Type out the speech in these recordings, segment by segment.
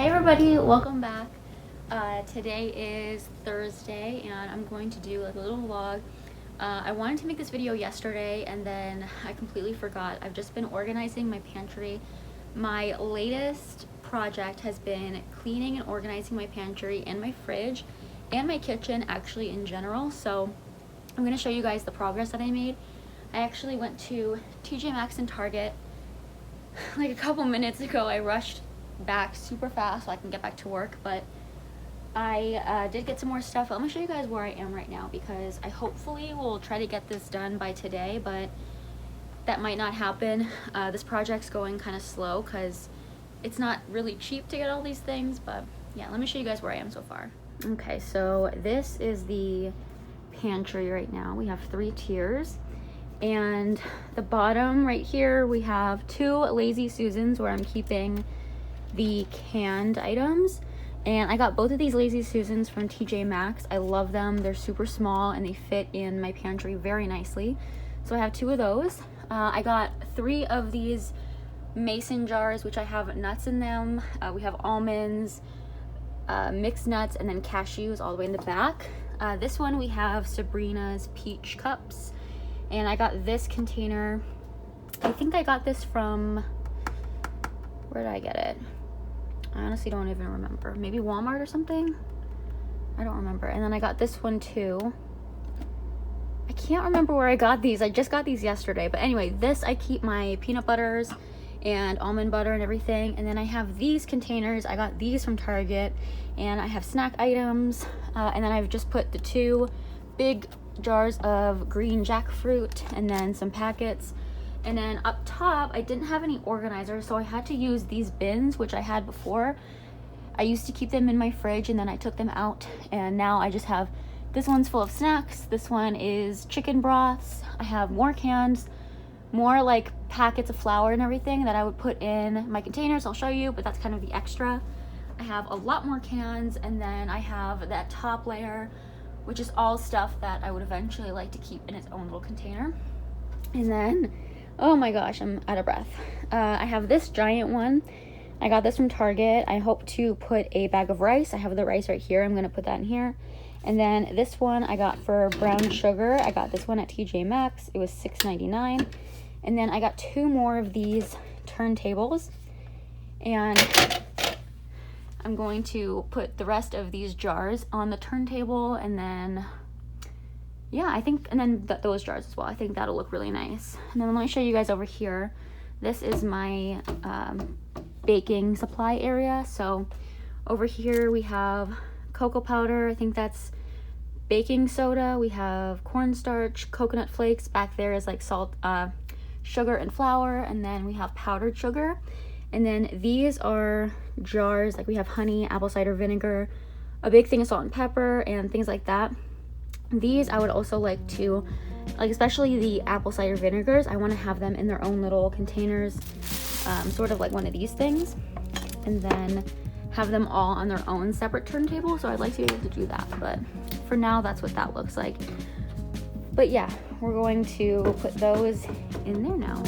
Hi everybody, welcome back. Today is Thursday and I'm going to do like a little vlog. I wanted to make this video yesterday and then I completely forgot. I've just been organizing my pantry. My latest project has been cleaning and organizing my pantry and my fridge and my kitchen actually in general. So I'm going to show you guys the progress that I made. I actually went to TJ Maxx and Target like a couple minutes ago. I rushed back super fast so I can get back to work, but I did get some more stuff. Let me show you guys where I am right now because I hopefully will try to get this done by today, but that might not happen. This project's going kind of slow because it's not really cheap to get all these things, but yeah, let me show you guys where I am so far. Okay, so this is the pantry right now. We have 3 tiers. And the bottom right here, we have 2 Lazy Susans where I'm keeping the canned items. And I got both of these Lazy Susans from TJ Maxx. I love them. They're super small and they fit in my pantry very nicely. So I have 2 of those. I got 3 of these mason jars, which I have nuts in them. We have almonds, mixed nuts, and then cashews all the way in the back. This one we have Sabrina's peach cups. And I got this container. I think I got this from, where did I get it? I honestly don't even remember. Maybe Walmart or something? I don't remember. And then I got this one too. I can't remember where I got these. I just got these yesterday. But anyway, this I keep my peanut butters and almond butter and everything. And then I have these containers. I got these from Target. And I have snack items. And then I've just put the 2 big jars of green jackfruit and then some packets. And then up top, I didn't have any organizers, so I had to use these bins, which I had before. I used to keep them in my fridge and then I took them out, and now I just have, this one's full of snacks, this one is chicken broths. I have more cans, more like packets of flour and everything that I would put in my containers. I'll show you, but that's kind of the extra. I have a lot more cans, and then I have that top layer, which is all stuff that I would eventually like to keep in its own little container. And then, oh my gosh, I'm out of breath. I have this giant one. I got this from Target. I hope to put a bag of rice. I have the rice right here. I'm gonna put that in here. And then this one I got for brown sugar. I got this one at TJ Maxx. It was $6.99. And then I got 2 more of these turntables. And I'm going to put the rest of these jars on the turntable, and then yeah, I think, and then those jars as well. I think that'll look really nice. And then let me show you guys over here. This is my baking supply area. So over here we have cocoa powder. I think that's baking soda. We have cornstarch, coconut flakes. Back there is like salt, sugar and flour. And then we have powdered sugar. And then these are jars, like we have honey, apple cider vinegar, a big thing of salt and pepper, and things like that. These I would also like to, like especially the apple cider vinegars, I want to have them in their own little containers, sort of like one of these things, and then have them all on their own separate turntable. So I'd like to be able to do that, but for now that's what that looks like. But yeah, we're going to put those in there now.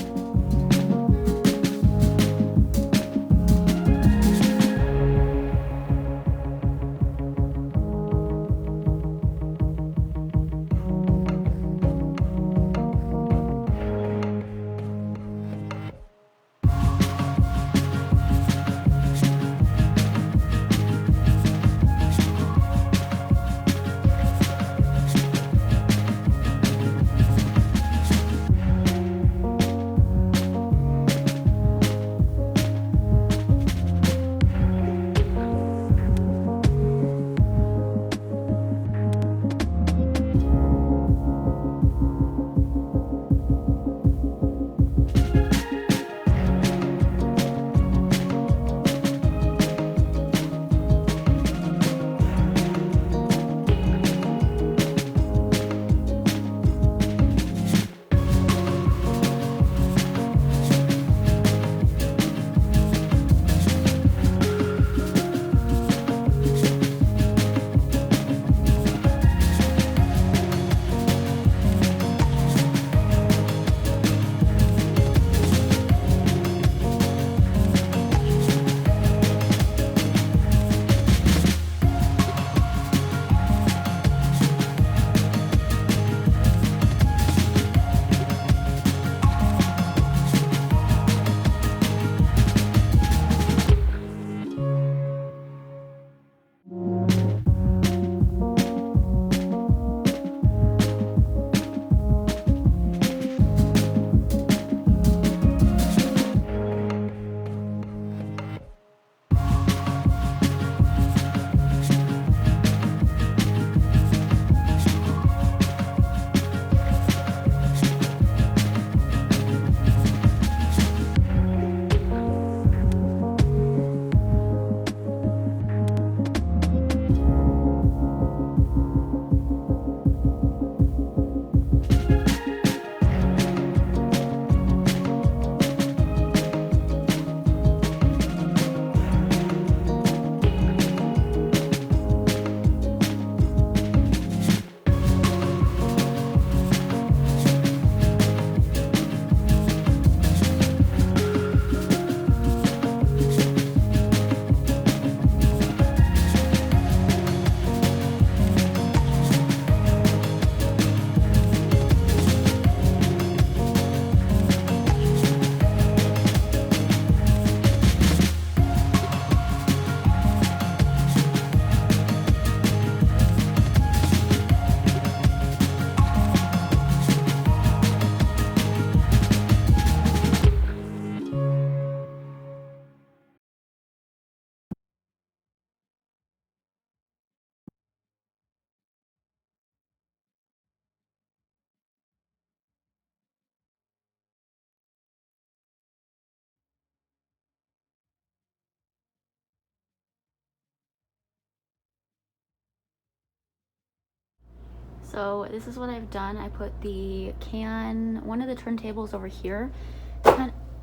So this is what I've done. I put one of the turntables over here.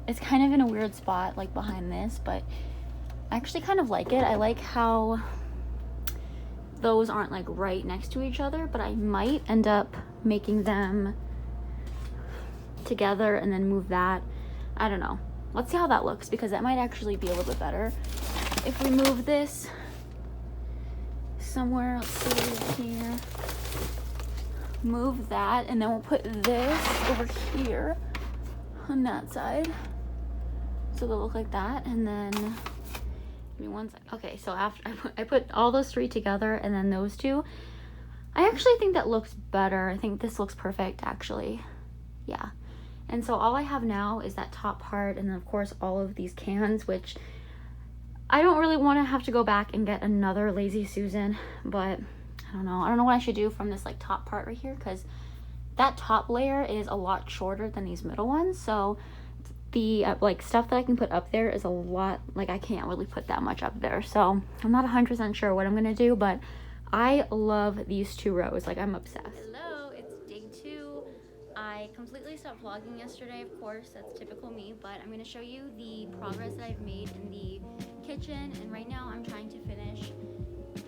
It's kind of in a weird spot, like behind this, but I actually kind of like it. I like how those aren't like right next to each other, but I might end up making them together and then move that. I don't know. Let's see how that looks, because that might actually be a little bit better if we move this somewhere. Let's see here. Move that, and then we'll put this over here on that side, so they'll look like that. And then give me one sec. Okay, so after I put all those three together and then those two, I actually think that looks better. I think this looks perfect, actually. Yeah. And so all I have now is that top part, and then of course all of these cans, which I don't really want to have to go back and get another Lazy Susan, but I don't know what I should do from this like top part right here, because that top layer is a lot shorter than these middle ones. So the like stuff that I can put up there is a lot, like I can't really put that much up there. So I'm not 100% sure what I'm gonna do, but I love these two rows. Like, I'm obsessed. Hello, it's day 2. I completely stopped vlogging yesterday, of course, that's typical me, but I'm gonna show you the progress that I've made in the kitchen. And right now I'm trying to finish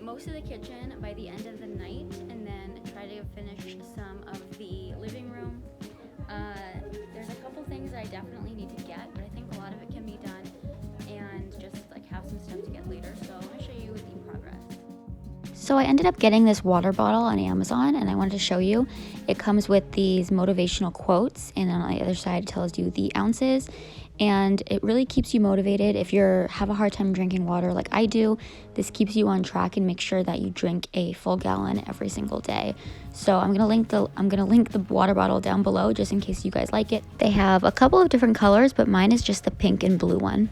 most of the kitchen by the end of the night, and then try to finish some of the living room. There's a couple things that I definitely need to get, but I think a lot of it can be done and just like have some stuff to get later. So I'm gonna show you the progress. So I ended up getting this water bottle on Amazon, and I wanted to show you. It comes with these motivational quotes, and on the other side it tells you the ounces, and it really keeps you motivated. If you have a hard time drinking water like I do, this keeps you on track and makes sure that you drink a full gallon every single day. So I'm gonna link the water bottle down below just in case you guys like it. They have a couple of different colors, but mine is just the pink and blue one.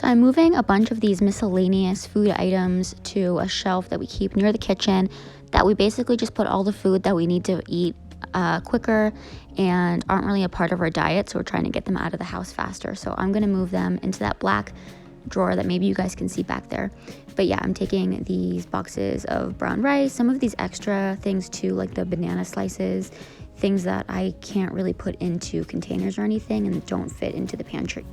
So I'm moving a bunch of these miscellaneous food items to a shelf that we keep near the kitchen, that we basically just put all the food that we need to eat quicker and aren't really a part of our diet, so we're trying to get them out of the house faster. So I'm gonna move them into that black drawer that maybe you guys can see back there. But yeah, I'm taking these boxes of brown rice, some of these extra things too, like the banana slices, things that I can't really put into containers or anything and don't fit into the pantry.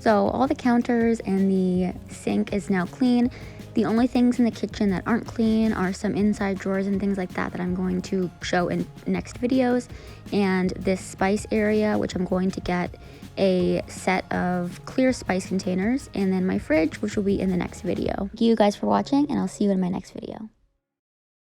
So all the counters and the sink is now clean. The only things in the kitchen that aren't clean are some inside drawers and things like that I'm going to show in next videos, and this spice area, which I'm going to get a set of clear spice containers, and then my fridge, which will be in the next video. Thank you guys for watching, and I'll see you in my next video.